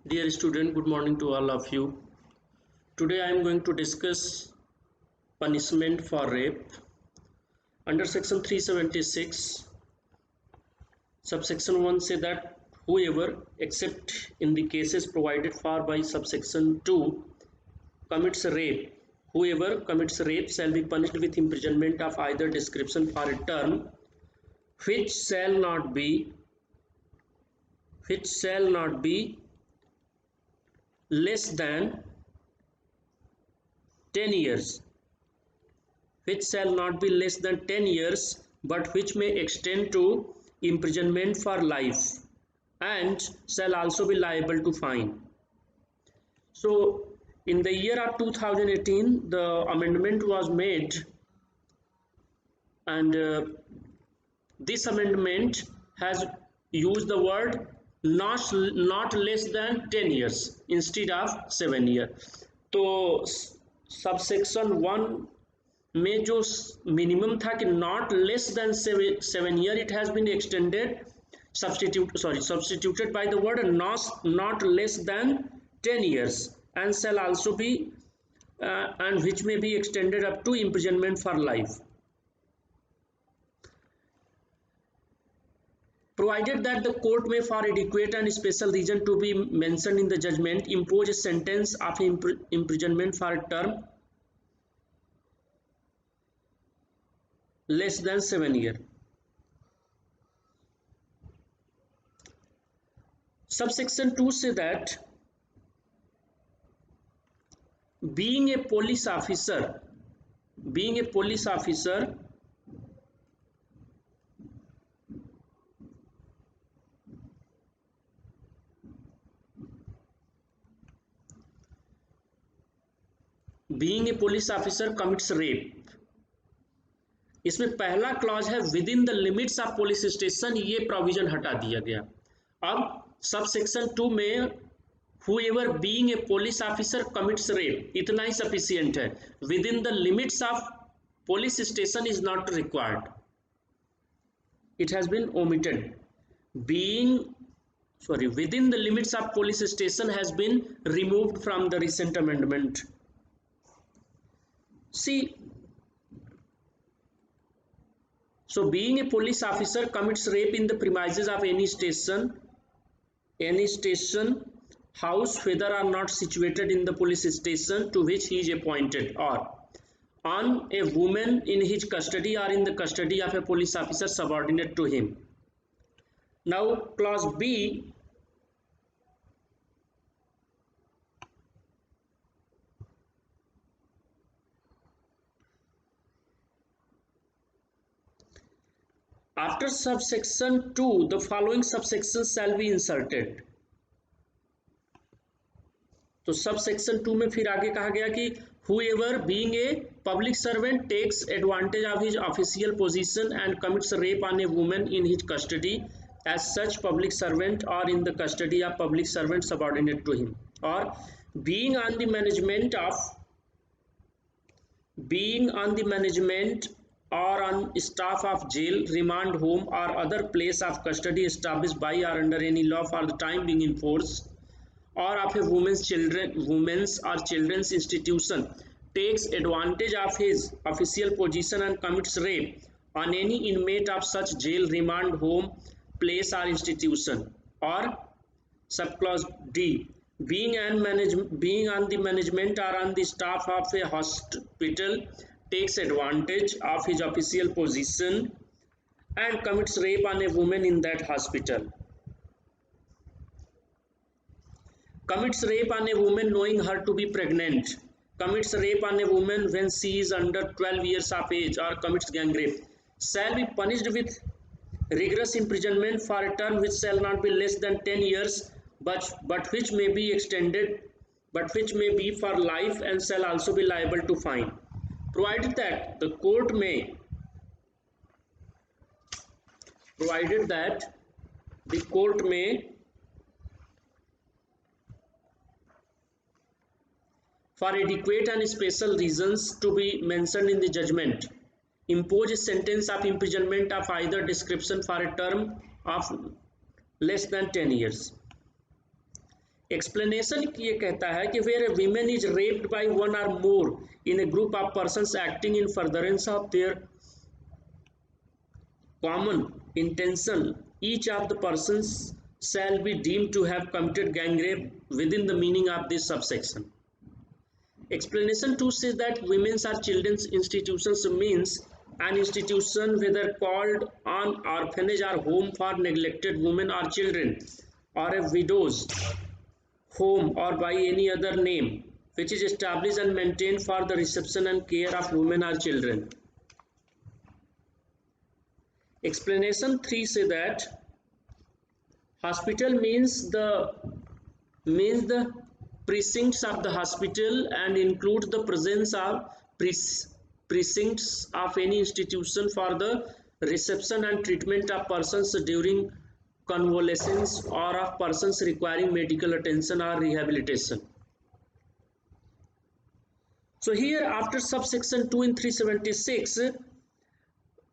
Dear student, good morning to all of you. Today I am going to discuss punishment for rape. Under section 376, subsection 1 say that whoever, except in the cases provided for by subsection 2, commits rape, whoever commits rape shall be punished with imprisonment of either description for a term which shall not be less than 10 years, but which may extend to imprisonment for life and shall also be liable to fine. So in the year of 2018 the amendment was made, and this amendment has used the word not less than 10 years instead of 7 years. तो subsection 1 में जो minimum था कि not less than 7 year, it has been extended substituted by the word not less than 10 years and shall also be and which may be extended up to imprisonment for life, provided that the court may, for adequate and special reason to be mentioned in the judgment, impose a sentence of imprisonment for a term less than 7 years. Subsection 2 say that being a police officer being a police officer commits rape. इसमें पहला clause है with in the limits of police station, ये provision हटा दिया गया. अब sub section 2 में whoever being a police officer commits rape, इतना ही सफिशियंट है. With in the limits of police station is not required, it has been omitted. Within the limits of police station has been removed from the recent amendment. See, so being a police officer commits rape in the premises of any station house, whether or not situated in the police station to which he is appointed, or on a woman in his custody or in the custody of a police officer subordinate to him. Now clause B, after subsection 2 the following subsections shall be inserted. तो subsection 2 में फिर आगे कहा गया कि whoever being a public servant takes advantage of his official position and commits rape on a woman in his custody as such public servant or in the custody of public servant subordinate to him, or being on the management or on staff of jail, remand home or other place of custody established by or under any law for the time being in force, or of a women's or children's institution, takes advantage of his official position and commits rape on any inmate of such jail, remand home, place or institution, or subclause D, being on the management or on the staff of a hospital, takes advantage of his official position and commits rape on a woman in that hospital. Commits rape on a woman knowing her to be pregnant, commits rape on a woman when she is under 12 years of age, or commits gang rape, shall be punished with rigorous imprisonment for a term which shall not be less than 10 years, but which may be extended, but which may be for life and shall also be liable to fine, provided that the court may for adequate and special reasons to be mentioned in the judgment, impose a sentence of imprisonment of either description for a term of less than 10 years. Explanation ये कहता है कि where a women is raped by one or more in a group of persons acting in furtherance of their common intention, each of the persons shall be deemed to have committed gang rape within the meaning of this subsection. Explanation 2 says that women's or children's institutions means an institution whether called an orphanage or home for neglected women or children, or a widow's home, or by any other name, which is established and maintained for the reception and care of women or children. Explanation 3 say that hospital means the precincts of the hospital and includes the presence of precincts of any institution for the reception and treatment of persons during convalescence or of persons requiring medical attention or rehabilitation. So here after subsection 2 in 376,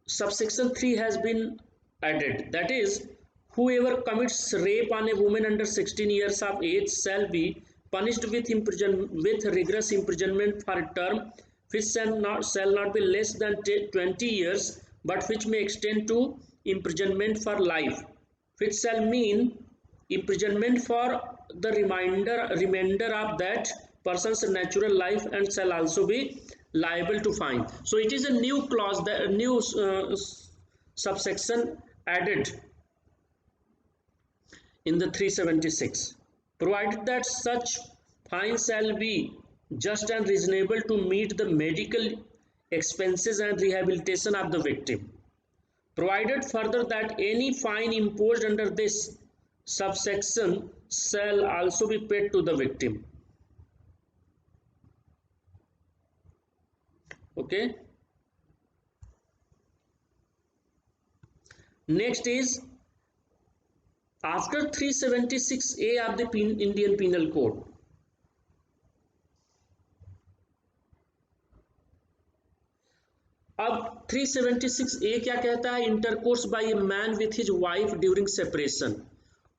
subsection 3 has been added, that is, whoever commits rape on a woman under 16 years of age shall be punished with rigorous imprisonment for a term which shall not be less than 20 years, but which may extend to imprisonment for life, which shall mean imprisonment for the remainder of that person's natural life, and shall also be liable to fine. So it is a new clause, the new subsection added in the 376, provided that such fine shall be just and reasonable to meet the medical expenses and rehabilitation of the victim. Provided further that any fine imposed under this subsection shall also be paid to the victim. Okay. Next is after 376A of the Indian Penal Code. अब 376A क्या कहता है? Intercourse by a man with his wife during separation.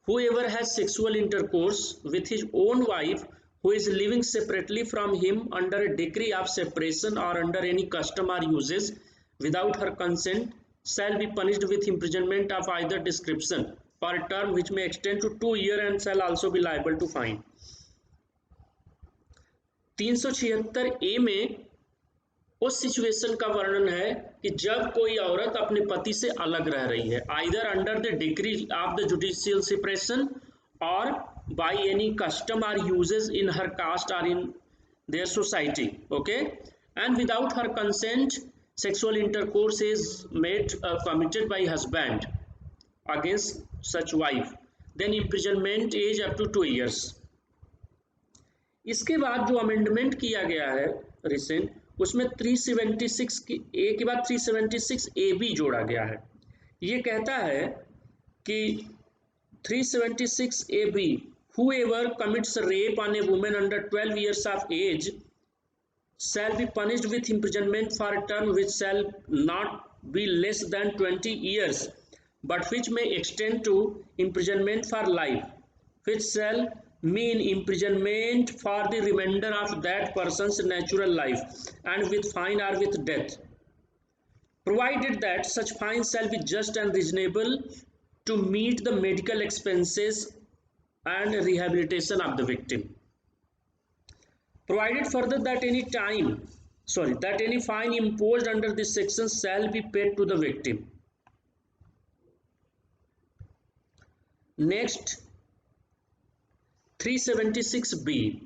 Whoever has sexual intercourse with his own wife who is living separately from him under a decree of separation or under any custom or uses without her consent shall be punished with imprisonment of either description for a term which may extend to 2 years and shall also be liable to fine. 376A में उस situation का वर्णन है कि जब कोई औरत अपने पति से अलग रह रही है, either under the decree of the judicial separation और बाय एनी कस्टम और यूजेस इन हर कास्ट और in their society, okay, and without her consent sexual intercourse is made committed by husband against such wife, then imprisonment is up to 2 years. इसके बाद जो amendment किया गया है recent, उसमें 376A के बाद 376AB जोड़ा गया है. ये कहता है कि 376AB, whoever commits rape on a woman under 12 years of age shall be punished with imprisonment for a term which shall not be less than 20 years, but which may extend to imprisonment for life, which shall mean imprisonment for the remainder of that person's natural life, and with fine or with death, provided that such fine shall be just and reasonable to meet the medical expenses and rehabilitation of the victim. Provided further that any fine imposed under this section shall be paid to the victim. Next, 376B.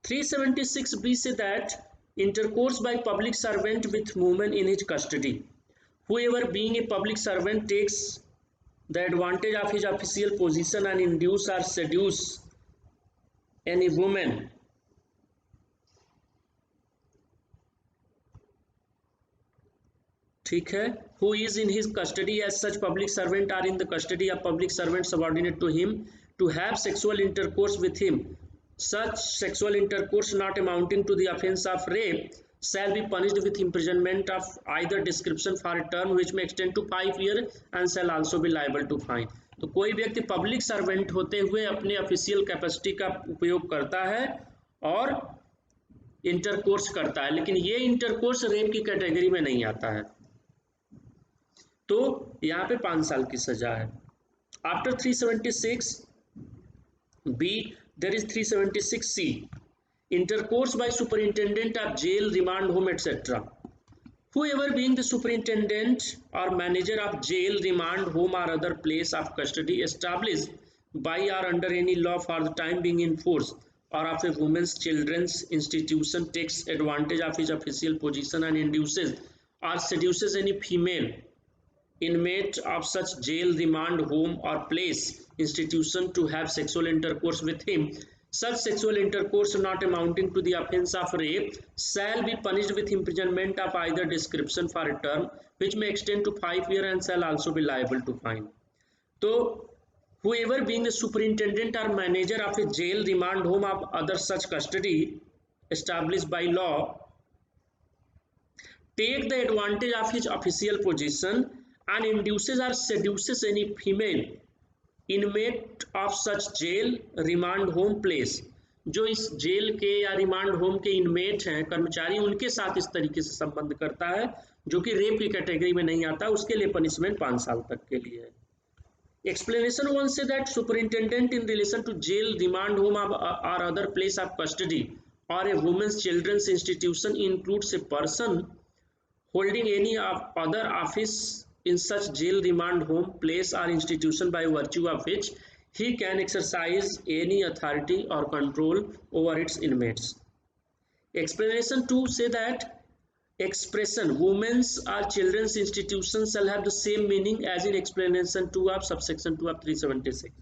376B say that intercourse by public servant with woman in his custody. Whoever being a public servant takes the advantage of his official position and induce or seduce any woman ठीक है, who is in his custody as such public servant or in the custody of public servant subordinate to him to have sexual intercourse with him, such sexual intercourse not amounting to the offence of rape shall be punished with imprisonment of either description for a term which may extend to 5 years and shall also be liable to fine. तो कोई व्यक्ति public servant होते हुए अपने official capacity का उपयोग करता है और इंटरकोर्स करता है, लेकिन ये इंटरकोर्स रेप की कैटेगरी में नहीं आता है, तो यहाँ पे 5 साल की सजा है। After 376 B there is 376 C, intercourse by superintendent of jail, remand home, etc. Whoever being the superintendent or manager of jail, remand home or other place of custody established by or under any law for the time being in force or of a woman's children's institution takes advantage of his official position and induces or seduces any female inmate of such jail, remand home or place institution to have sexual intercourse with him, such sexual intercourse not amounting to the offence of rape shall be punished with imprisonment of either description for a term which may extend to 5 years and shall also be liable to fine. तो whoever being the superintendent or manager of a jail, remand home or other such custody established by law take the advantage of his official position and induces or seduces any female inmate of such jail, remand home place, जो इस jail के या remand home के inmate हैं, कर्मचारी, उनके साथ इस तरीके से संबंध करता है जो कि रेप की कैटेगरी में नहीं आता, उसके लिए पनिशमेंट 5 साल तक के लिए है। Explanation 1 say that superintendent in relation to jail, remand home or other place of custody or a woman's children's institution includes a person holding any other office in such jail, remand home, place or institution by virtue of which he can exercise any authority or control over its inmates. Explanation 2 say that expression women's or children's institutions shall have the same meaning as in explanation 2 of subsection 2 of 376.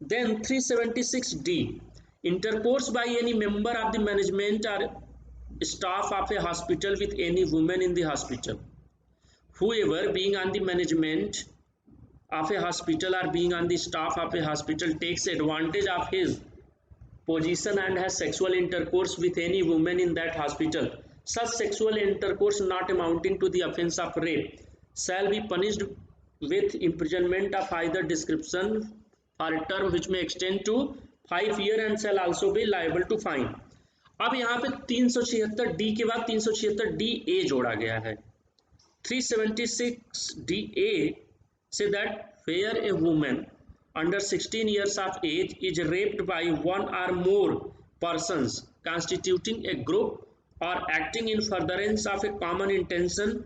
Then 376D, intercourse by any member of the management or staff of a hospital with any woman in the hospital. Whoever being on the management of a hospital or being on the staff of a hospital takes advantage of his position and has sexual intercourse with any woman in that hospital, such sexual intercourse not amounting to the offence of rape shall be punished with imprisonment of either description for a term which may extend to 5 years and shall also be liable to fine. अब यहाँ पे 376D के बाद 376DA जोड़ा गया है। 376DA say that where a woman under 16 years of age is raped by one or more persons constituting a group or acting in furtherance of a common intention,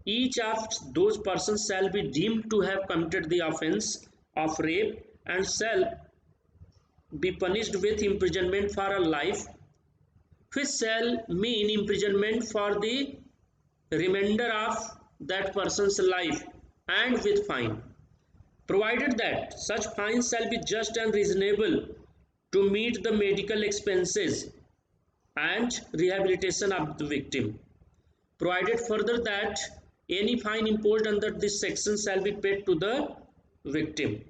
each of those persons shall be deemed to have committed the offence of rape and shall be punished with imprisonment for a life, which shall mean imprisonment for the remainder of that person's life and with fine, provided that such fines shall be just and reasonable to meet the medical expenses and rehabilitation of the victim. Provided further that any fine imposed under this section shall be paid to the victim.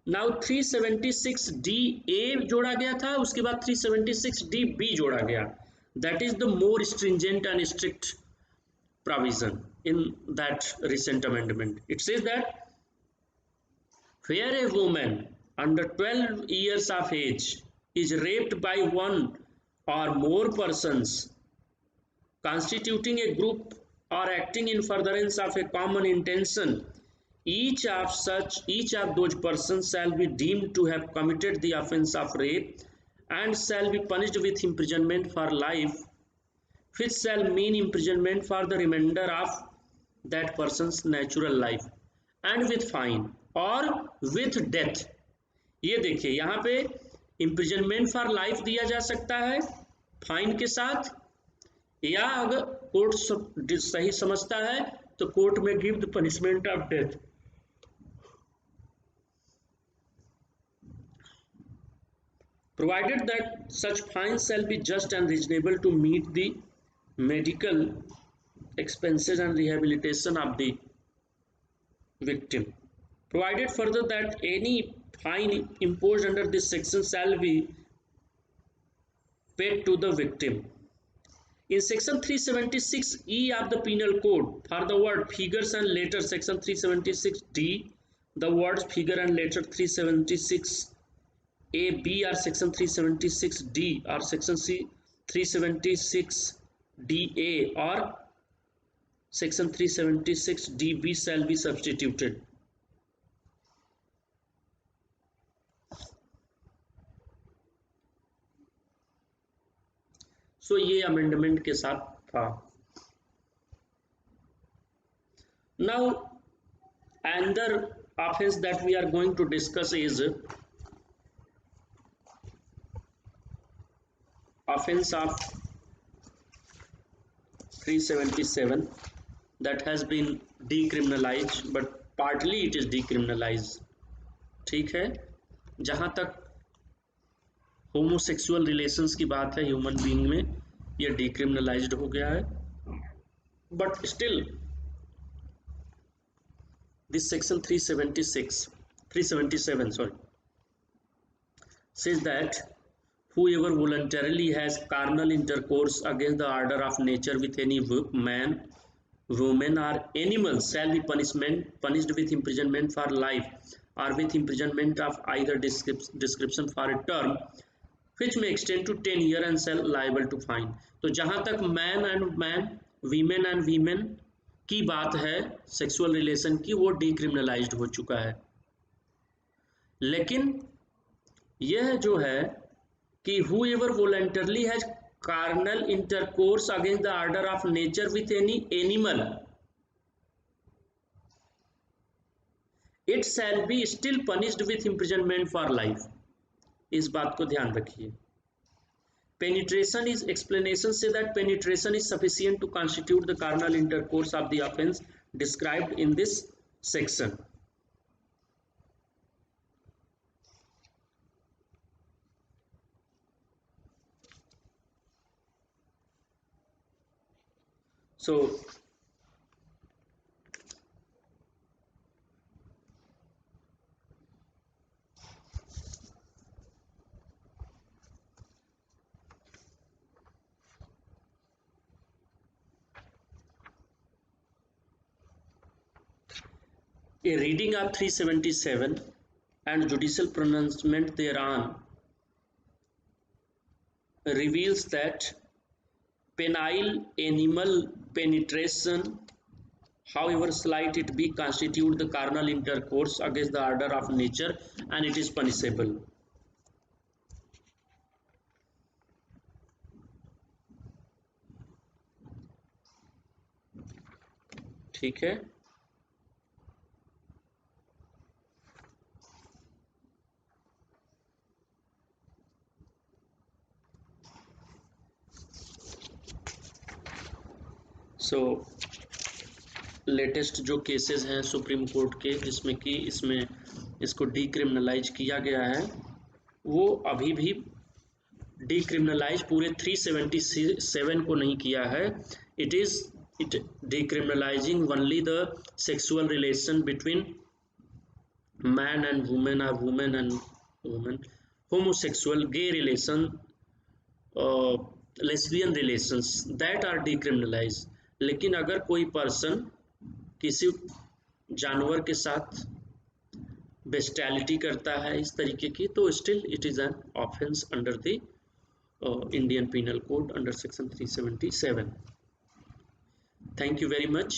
Now 376DA जोड़ा गया था, उसके बाद 376DB जोड़ा गया, that is the more stringent and strict provision in that recent amendment. It says that where a woman under 12 years of age is raped by one or more persons constituting a group or acting in furtherance of a common intention, each of those persons shall be deemed to have committed the offence of rape and shall be punished with imprisonment for life, which shall mean imprisonment for the remainder of that person's natural life and with fine or with death. ये देखिए यहाँ पे imprisonment for life दिया जा सकता है fine के साथ, या अगर कोर्ट सही समझता है तो कोर्ट में give the punishment of death. Provided that such fines shall be just and reasonable to meet the medical expenses and rehabilitation of the victim. Provided further that any fine imposed under this section shall be paid to the victim. In section 376E of the penal code, for the word figures and letters, section 376D, the words figure and letter 376AB or section 376D or section 376DA or section 376DB shall be substituted. So ये amendment के साथ था. Now another offense that we are going to discuss is offense of 377 that has been decriminalized, but partly it is decriminalized. ठीक है, जहां तक homosexual relations की बात है ह्यूमन बीइंग में, ये डिक्रिमिनलाइज्ड हो गया है, but still this section 377 says that whoever voluntarily has carnal intercourse against the order of nature with any man, woman or animal shall be punished with imprisonment for life or with imprisonment of either description for a term which may extend to 10 years and shall liable to fine. तो जहां तक man and man, women and women की बात है sexual relation की, वो डिक्रिमिनलाइज्ड हो चुका है. लेकिन यह जो है कि whoever voluntarily has carnal intercourse against the order of nature with any animal, it shall be still punished with imprisonment for life. इस बात को ध्यान रखिए. Penetration is explanation say that penetration is sufficient to constitute the carnal intercourse of the offense described in this section. So a reading of 377 and judicial pronouncement thereon reveals that penile animal penetration, however slight it be, constitute the carnal intercourse against the order of nature and it is punishable. ठीक है, सो latest जो cases हैं supreme court के जिसमें कि इसमें इसको decriminalise किया गया है, वो अभी भी डिक्रिमिनलाइज पूरे 377 को नहीं किया है. It decriminalizing only the sexual relation between man and woman or woman and woman, homosexual, gay relation, lesbian relations that are decriminalized. लेकिन अगर कोई पर्सन किसी जानवर के साथ बेस्टैलिटी करता है इस तरीके की, तो still it is an offence under the Indian Penal Code under section 377. Thank you very much.